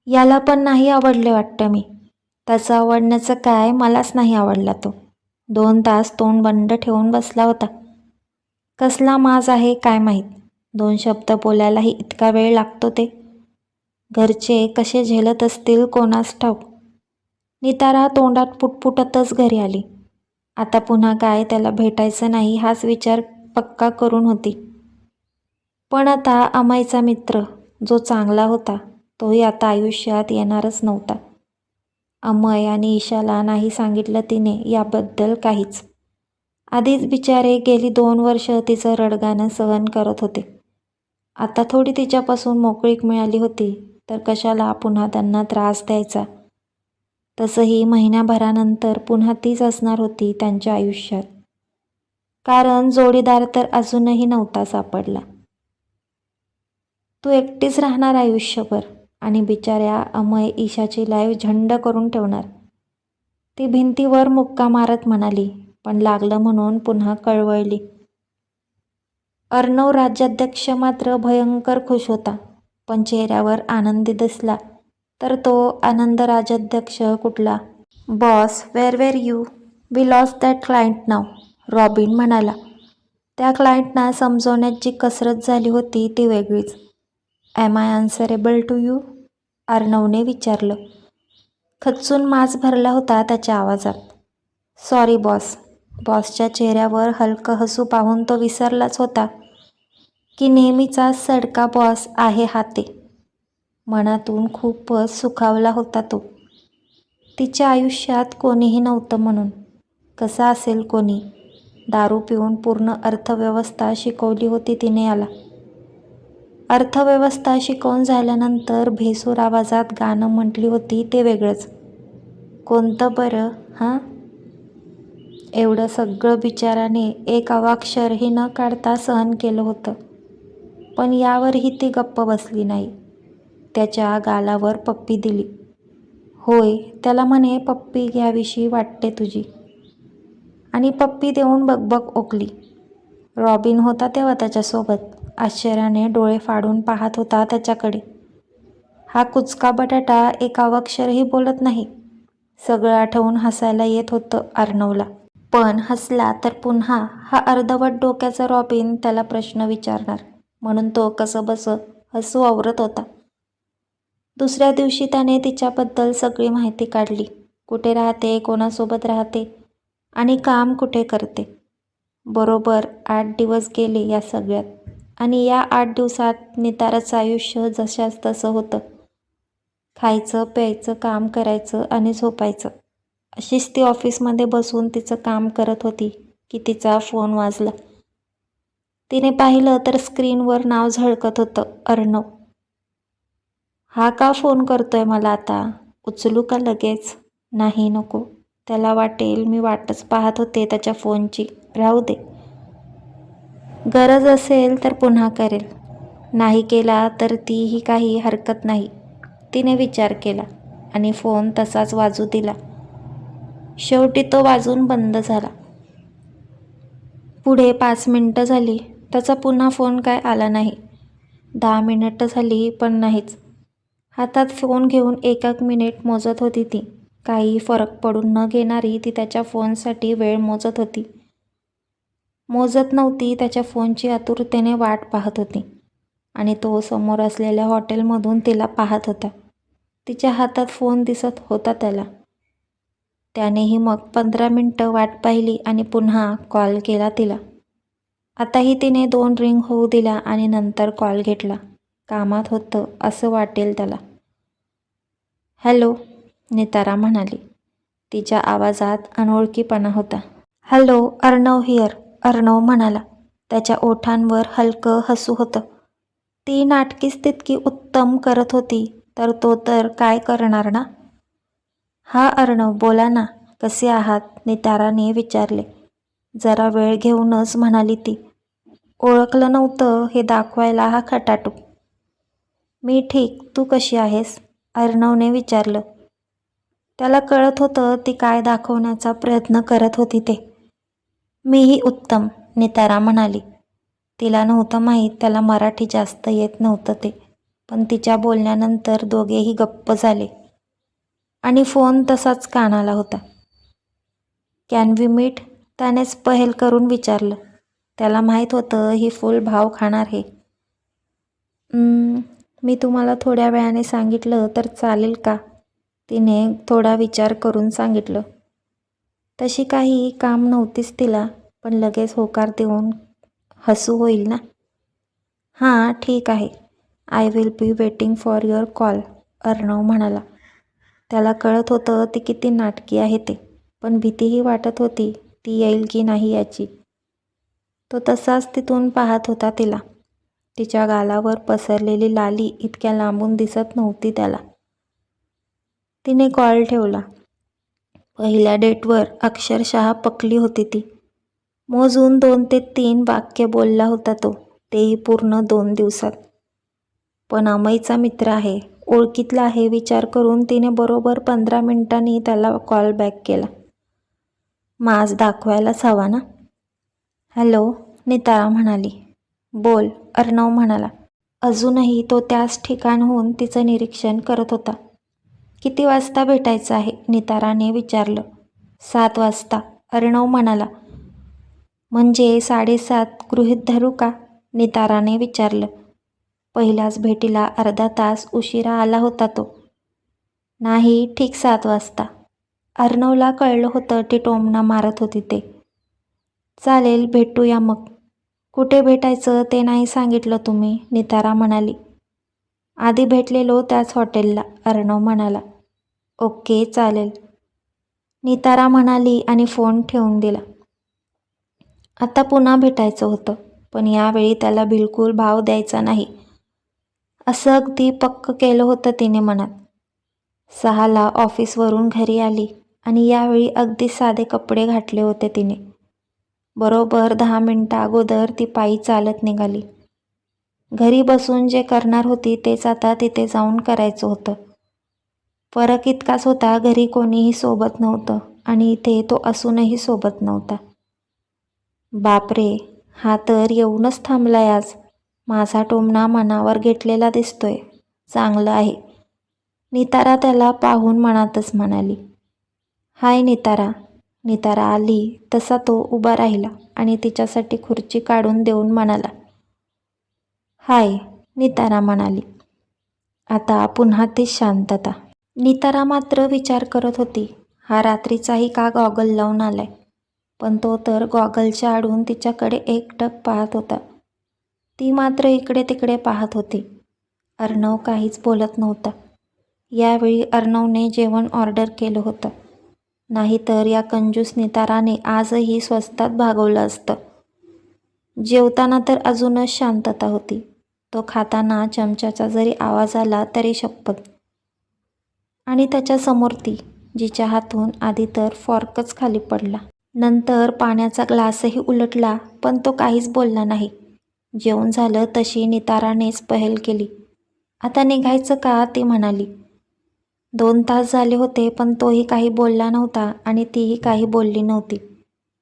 याला पण नाही आवडले वाटतं मी. त्याचं आवडण्याचं काय, मलाच नाही आवडला तो. 2 तास तोंड बंद ठेवून बसला होता. कसला माज आहे काय माहीत. 2 शब्द बोलायलाही इतका वेळ लागतो ते. घरचे कसे झेलत असतील कोणास ठाऊक. नितारा तोंडात पुटपुटतच घरी आली. आता पुन्हा काय त्याला भेटायचं नाही हाच विचार पक्का करून होती. पण आता अमयचा मित्र जो चांगला होता तोही आता आयुष्यात येणारच नव्हता. अमय आणि ईशाला नाही सांगितलं तिने याबद्दल काहीच. आधीच बिचारे गेली 2 वर्ष तिचं रडगाणं सहन करत होते. आता थोडी तिच्यापासून मोकळीक मिळाली होती तर कशाला पुन्हा त्यांना त्रास द्यायचा. तसंही महिन्याभरानंतर पुन्हा तीच असणार होती त्यांच्या आयुष्यात. कारण जोडीदार तर अजूनही नव्हता सापडला. तू एकटीच राहणार आयुष्यभर आणि बिचाऱ्या अमय ईशाची लाईफ झंड करून ठेवणार. ती भिंतीवर मुक्का मारत म्हणाली, पण लागलं म्हणून पुन्हा कळवळली. अर्णव राज्याध्यक्ष मात्र भयंकर खुश होता. पण चेहऱ्यावर आनंदी दिसला तर तो आनंद राज्याध्यक्ष कुठला. Boss where were you? We lost that client नाव, रॉबिन म्हणाला. त्या क्लायंटना समजवण्याची कसरत झाली होती ती वेगळीच. Am I answerable to you? अर्णवने विचारलं. खच्चून माज भरला होता त्याच्या आवाजात. Sorry boss. बॉसच्या चेहऱ्यावर हलकं हसू पाहून तो विसरलाच होता की नेहमीचा सडका बॉस आहे हा ते. मनातून खूपच सुखावला होता तो. तिच्या आयुष्यात कोणीही नव्हतं म्हणून. कसा असेल कोणी? दारू पिऊन पूर्ण अर्थव्यवस्था शिकवली होती तिने याला. अर्थव्यवस्था शिकवून झाल्यानंतर भेसूर आवाजात गाणं म्हटली होती ते वेगळंच. कोणतं बरं हां? एवढं सगळं बिचाराने एक अवाक्षरही न काढता सहन केलं होतं. पण यावरही ती गप्प बसली नाही. त्याच्या गालावर पप्पी दिली. होय, त्याला म्हणे पप्पी घ्यावीशी वाटते तुझी. आणि पप्पी देऊन बकबक ओकली. रॉबिन होता तेव्हा त्याच्यासोबत. आश्चर्याने डोळे फाडून पाहत होता त्याच्याकडे. हा कुचका बटाटा एक अवाक्षरही बोलत नाही. सगळं आठवून हसायला येत होतं अर्णवला. पण हसला तर पुन्हा हा अर्धवट डोक्याचा रॉबिन त्याला प्रश्न विचारणार म्हणून तो कसंबसं हसू आवरत होता. दुसऱ्या दिवशी त्याने तिच्याबद्दल सगळी माहिती काढली. कुठे राहते, कोणासोबत राहते आणि काम कुठे करते. बरोबर 8 दिवस गेले या सगळ्यात. आणि या 8 दिवसात निताराचं आयुष्य जशास तसं होतं. खायचं, प्यायचं, काम करायचं आणि झोपायचं. अशीच ती ऑफिसमध्ये बसून तिचं काम करत होती की तिचा फोन वाजला. तिने पाहिलं तर स्क्रीनवर नाव झळकत होतं, अर्णव. हा का फोन करतोय मला आता? उचलू का लगेच? नाही नको. त्याला वाटेल मी वाटच पाहत होते त्याच्या फोनची. राहू दे. गरज असेल तर पुन्हा करेल. नाही केला तर तीही काही हरकत नाही. तिने विचार केला आणि फोन तसाच वाजू दिला. शेवटी तो वाजून बंद झाला. पुढे 5 मिनिटं झाली. त्याचा पुन्हा फोन काय आला नाही. 10 मिनिटं झाली पण नाहीच. हातात फोन घेऊन 1-1 मिनिट मोजत होती ती. काही फरक पडून न घेणारी ती त्याच्या फोनसाठी वेळ मोजत होती. मोजत नव्हती, त्याच्या फोनची आतुरतेने वाट पाहत होती. आणि तो समोर असलेल्या हॉटेलमधून तिला पाहत होता. तिच्या हातात फोन दिसत होता त्याला. त्यानेही मग 15 मिनिटं वाट पाहिली आणि पुन्हा कॉल केला तिला. आताही तिने 2 रिंग होऊ दिल्या आणि नंतर कॉल घेतला. कामात होतं असं वाटेल त्याला. हॅलो, नितारा म्हणाली. तिच्या आवाजात अनोळखीपणा होता. हॅलो, अर्णव हिअर, अर्णव म्हणाला. त्याच्या ओठांवर हलकं हसू होतं. ती नाटकीच तितकी उत्तम करत होती तर तो तर काय करणार ना. हा अर्णव, बोला ना, कसे आहात? निताराने विचारले. जरा वेळ घेऊनच म्हणाली ती. ओळखलं नव्हतं हे दाखवायला हा खटाटू. मी ठीक, तू कशी आहेस? अर्णवने विचारलं. त्याला कळत होतं ती काय दाखवण्याचा प्रयत्न करत होती ते. मीही उत्तम, नितारा म्हणाली. तिला नव्हतं माहीत त्याला मराठी जास्त येत नव्हतं ते. पण तिच्या बोलण्यानंतर दोघेही गप्प झाले आणि फोन तसाच कानाला होता. Can we meet? त्यानेच पहेल करून विचारलं. त्याला माहीत होतं ही फुल भाव खाणार हे. मी तुम्हाला थोड्या वेळाने सांगितलं तर चालेल का? तिने थोडा विचार करून सांगितलं. तशी काही काम नव्हतीच तिला, पण लगेच होकार देऊन हसू होईल ना. हां ठीक आहे. I will be waiting for your call, Arnav म्हणाला. त्याला कळत होतं ती किती नाटकी आहे ते, पण भीतीही वाटत होती ती येईल की नाही याची. तो तसाच तिथून पाहत होता तिला. तिच्या गालावर पसरलेली लाली इतक्या लांबून दिसत नव्हती त्याला. तिने कॉल ठेवला. पहिल्या डेटवर अक्षरशः पकली होती ती. मोजून 2 ते 3 वाक्य बोलला होता तो, तेही पूर्ण 2 दिवसात. पण अमईचा मित्र आहे, ओळखीतला आहे विचार करून तिने बरोबर 15 मिनिटांनी त्याला कॉल बॅक केला. माज दाखवायलाच हवा ना. हॅलो, नितारा म्हणाली. बोल, अर्णव म्हणाला. अजूनही तो त्याच ठिकाणहून तिचं निरीक्षण करत होता. किती वाजता भेटायचं आहे? निताराने विचारलं. 7 वाजता, अर्णव म्हणाला. म्हणजे 7:30 गृहीत धरू का? निताराने विचारलं. पहिल्याच भेटीला अर्धा तास उशिरा आला होता तो. नाही, ठीक 7 वाजता. अर्णवला कळलं होतं ती टोमणा मारत होती ते. चालेल, भेटूया मग. कुठे भेटायचं ते नाही सांगितलं तुम्ही, नितारा म्हणाली. आधी भेटलेलो त्याच हॉटेलला, अर्णव म्हणाला. ओके, चालेल, नितारा म्हणाली आणि फोन ठेवून दिला. आता पुन्हा भेटायचं होतं, पण यावेळी त्याला बिलकुल भाव द्यायचा नाही असं अगदी पक्क केलं होतं तिने मनात. 6ला ऑफिसवरून घरी आली आणि यावेळी अगदी साधे कपडे घातले होते तिने. बरोबर 10 मिनिटं अगोदर ती पायी चालत निघाली. घरी बसून जे करणार होती तेच आता तिथे जाऊन करायचं होतं. फरक इतकाच होता, घरी कोणीही सोबत नव्हतं आणि इथे तो असूनही सोबत नव्हता. बापरे, हा तर येऊनच थांबलाय आज. माझा टोमणा मनावर घेतलेला दिसतोय. चांगलं आहे, नितारा त्याला पाहून मनातच म्हणाली. हाय नितारा. नितारा आली तसा तो उभा राहिला आणि तिच्यासाठी खुर्ची काढून देऊन म्हणाला. हाय, नितारा म्हणाली. आता पुन्हा ती शांतता. नितारा मात्र विचार करत होती, हा रात्रीचाही का गॉगल लावून आलाय? पण तो तर गॉगलच्या आडून तिच्याकडे एकटक पाहत होता. ती मात्र इकडे तिकडे पाहत होती. अर्णव काहीच बोलत नव्हता. यावेळी अर्णवने जेवण ऑर्डर केलं होतं. नाहीतर या कंजूस निताराने आजही स्वस्तात भागवलं असतं. जेवताना तर अजूनच शांतता होती. तो खाताना चमच्याचा जरी आवाज आला तरी शपथ. आणि त्याच्यासमोर ती, जिच्या हातून आधी तर फॉर्कच खाली पडला. नंतर पाण्याचा ग्लासही उलटला, पण तो काहीच बोलला नाही. जेवण झालं तशी नितारानेच पहेल केली. आता निघायचं का? ती म्हणाली. 2 तास झाले होते पण तोही काही बोलला नव्हता आणि तीही काही बोलली नव्हती.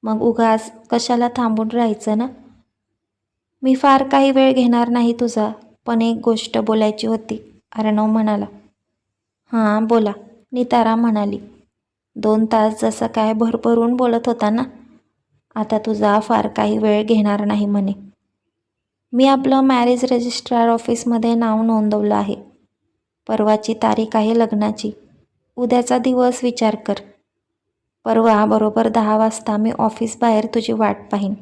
मग उगाच कशाला थांबून राहायचं ना. मी फार काही वेळ घेणार नाही तुझा, पण एक गोष्ट बोलायची होती, अर्णव म्हणाला. हां बोला, नितारा म्हणाली. 2 तास जसं काय भरभरून बोलत होता ना. आता तुझा फार काही वेळ घेणार नाही म्हणे. मी आपलं मॅरेज रजिस्ट्रार ऑफिसमध्ये नाव नोंदवलं आहे. परवाची तारीख आहे लग्नाची. उद्याचा दिवस विचार कर. परवा बरोबर 10 वाजता मी ऑफिस बाहेर तुझी वाट पाहीन.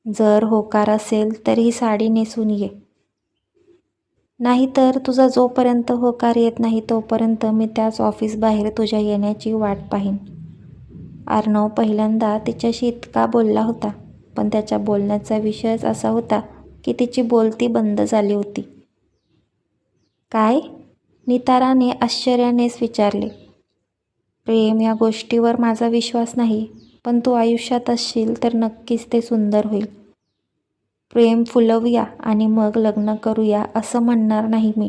जर होकार असेल तर ही साडी नेसून ये. नाहीतर तुझा जोपर्यंत होकार येत नाही तोपर्यंत मी त्याच ऑफिस बाहेर तुझ्या येण्याची वाट पाहीन. अर्णव पहिल्यांदा तिच्याशी इतका बोलला होता, पण त्याच्या बोलण्याचा विषयच असा होता की तिची बोलती बंद झाली होती. काय? निताराने आश्चर्यानेच विचारले. प्रेम या गोष्टीवर माझा विश्वास नाही, पण तू आयुष्यात असशील तर नक्कीच ते सुंदर होईल. प्रेम फुलवूया आणि मग लग्न करूया असं म्हणणार नाही मी.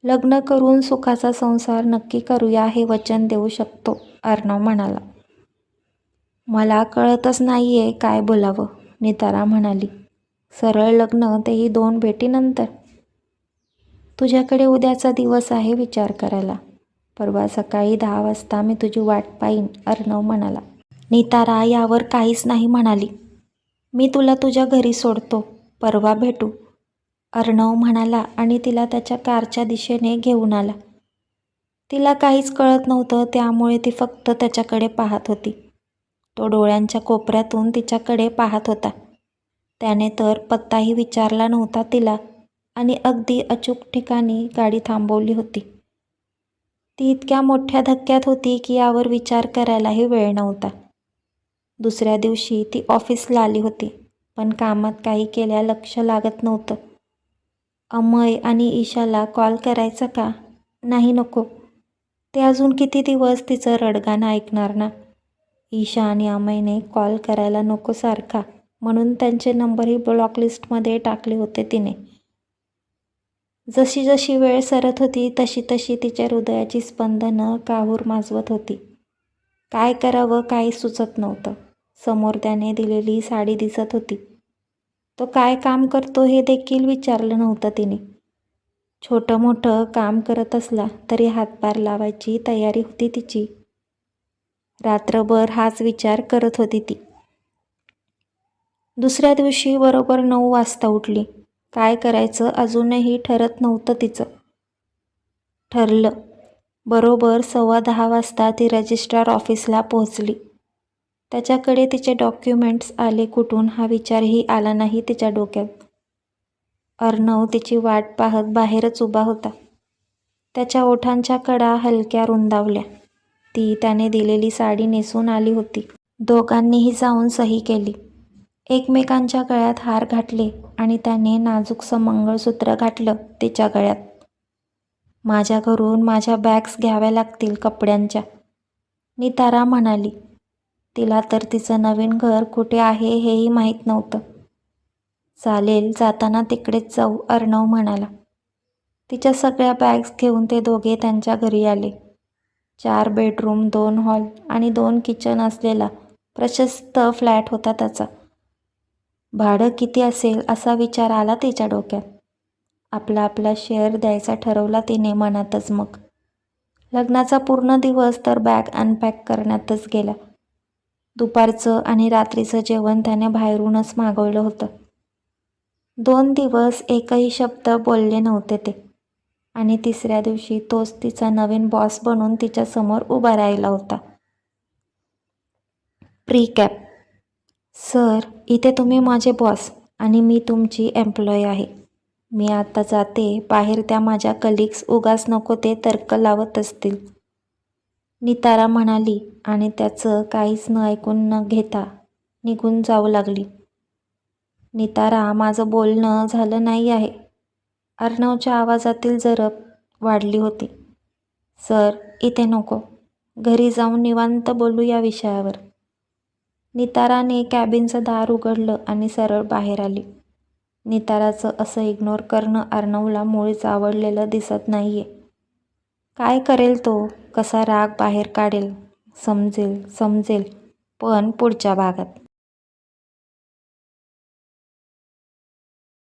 लग्न करून सुखाचा संसार नक्की करूया हे वचन देऊ शकतो, अर्णव म्हणाला. मला कळतच नाहीये काय बोलावं, नितारा म्हणाली. सरळ लग्न, तेही 2 भेटीनंतर. तुझ्याकडे उद्याचा दिवस आहे विचार करायला. परवा सकाळी 10 वाजता मी तुझी वाट पाहीन, अर्णव म्हणाला. नितारा यावर काहीच नाही म्हणाली. मी तुला तुझ्या घरी सोडतो, परवा भेटू, अर्णव म्हणाला आणि तिला त्याच्या कारच्या दिशेने घेऊन आला. तिला काहीच कळत नव्हतं, त्यामुळे ती फक्त त्याच्याकडे पाहत होती. तो डोळ्यांच्या कोपऱ्यातून तिच्याकडे पाहत होता. त्याने तर पत्ताही विचारला नव्हता तिला आणि अगदी अचूक ठिकाणी गाडी थांबवली होती. ती इतक्या मोठ्या धक्क्यात होती की यावर विचार करायलाही वेळ नव्हता. दुसऱ्या दिवशी ती ऑफिसला आली होती, पण कामात काही केल्या लक्ष लागत नव्हतं. अमय आणि ईशाला कॉल करायचा का? नाही, नको. ते अजून किती दिवस तिचं रडगाणं ऐकणार ना. ईशा आणि अमयने कॉल करायला नको सारखा, म्हणून त्यांचे नंबरही ब्लॉकलिस्टमध्ये टाकले होते तिने. जशी जशी वेळ सरत होती तशी तशी तिच्या हृदयाची स्पंदनं काहूर माजवत होती. काय करावं काही सुचत नव्हतं. समोर त्याने दिलेली साडी दिसत होती. तो काय काम करतो हे देखील विचारलं नव्हतं तिने. छोटं मोठं काम करत असला तरी हातभार लावायची तयारी होती तिची. रात्रभर हाच विचार करत होती ती. दुसऱ्या दिवशी बरोबर 9 वाजता उठली. काय करायचं अजूनही ठरत नव्हतं तिचं. ठरलं. बरोबर 9:15 वाजता ती रजिस्ट्रार ऑफिसला पोहोचली. त्याच्याकडे तिचे डॉक्युमेंट्स आले कुठून हा विचारही आला नाही तिच्या डोक्यात. अर्णव तिची वाट पाहत बाहेरच उभा होता. त्याच्या ओठांच्या कडा हलक्या रुंदावल्या. ती त्याने दिलेली साडी नेसून आली होती. दोघांनीही जाऊन सही केली. एकमेकांच्या गळ्यात हार घातले आणि त्याने नाजूकसं मंगळसूत्र घातलं तिच्या गळ्यात. माझ्या घरून माझ्या बॅग्स घ्याव्या लागतील कपड्यांच्या, नितारा म्हणाली. तिला तर तिचं नवीन घर कुठे आहे हेही माहीत नव्हतं. चालेल, जाताना तिकडेच जाऊ, अर्णव म्हणाला. तिच्या सगळ्या बॅग्स घेऊन ते दोघे त्यांच्या घरी आले. 4 बेडरूम, 2 हॉल आणि 2 किचन असलेला प्रशस्त फ्लॅट होता त्याचा. भाडं किती असेल असा विचार आला तिच्या डोक्यात. आपला शेअर द्यायचा ठरवला तिने मनातच मग. लग्नाचा पूर्ण दिवस तर बॅग अनपॅक करण्यातच गेला. दुपारचं आणि रात्रीचं जेवण त्याने बाहेरूनच मागवलं होतं. 2 दिवस एकही शब्द बोलले नव्हते ते. आणि तिसऱ्या दिवशी तोच तिचा नवीन बॉस बनून तिच्यासमोर उभा राहिला होता. प्रीकॅप. सर, इथे तुम्ही माझे बॉस आणि मी तुमची एम्प्लॉई आहे. मी आता जाते. बाहेर त्या माझ्या कलिग्स उगाच नको ते तर्क लावत असतील, नितारा म्हणाली आणि त्याचं काहीच न ऐकून न घेता निघून जाऊ लागली. नितारा, माझं बोलणं झालं नाही आहे. अर्णवच्या आवाजातील जरब वाढली होती. सर, इथे नको. घरी जाऊन निवांत बोलू या विषयावर. निताराने कॅबिनचं दार उघडलं आणि सरळ बाहेर आली. निताराचं असं इग्नोर करणं अर्णवला मुळीच आवडलेलं दिसत नाहीये. काय करेल तो, कसा राग बाहेर काढेल, समजेल पण पुढच्या भागात.